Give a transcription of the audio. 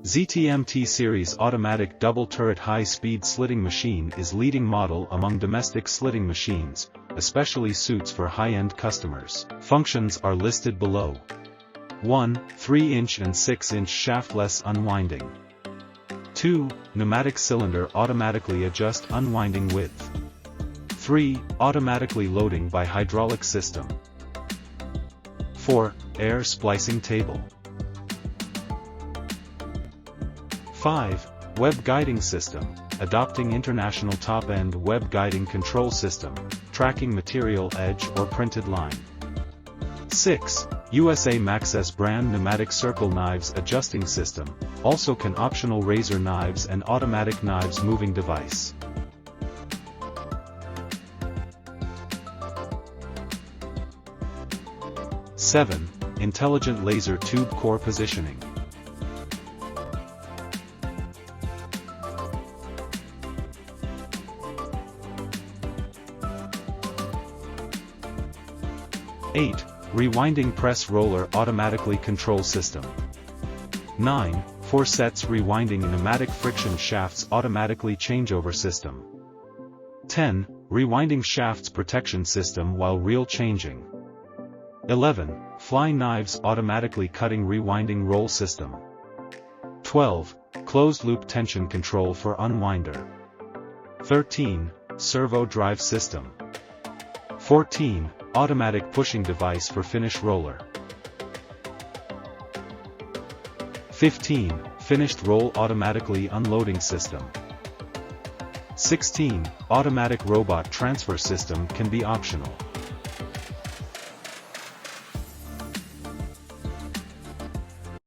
ZTMT series automatic double-turret high-speed slitting machine is leading model among domestic slitting machines, especially suits for high-end customers. Functions are listed below. 1. 3-inch and 6-inch shaftless unwinding. 2. Pneumatic cylinder automatically adjust unwinding width. 3. Automatically loading by hydraulic system. 4. Air splicing table. 5. Web guiding system, adopting international top-end web guiding control system, tracking material edge or printed line. 6. USA Maxxis brand pneumatic circle knives adjusting system, also can optional razor knives and automatic knives moving device. Seven. Intelligent laser tube core positioning. 8. Rewinding press roller automatically control system. 9. 4 sets rewinding pneumatic friction shafts automatically changeover system. 10. Rewinding shafts protection system while reel changing. 11. Fly knives automatically cutting rewinding roll system. 12. Closed loop tension control for unwinder. 13. Servo drive system. 14. Automatic pushing device for finish roller. 15. Finished roll automatically unloading system. 16. Automatic robot transfer system can be optional.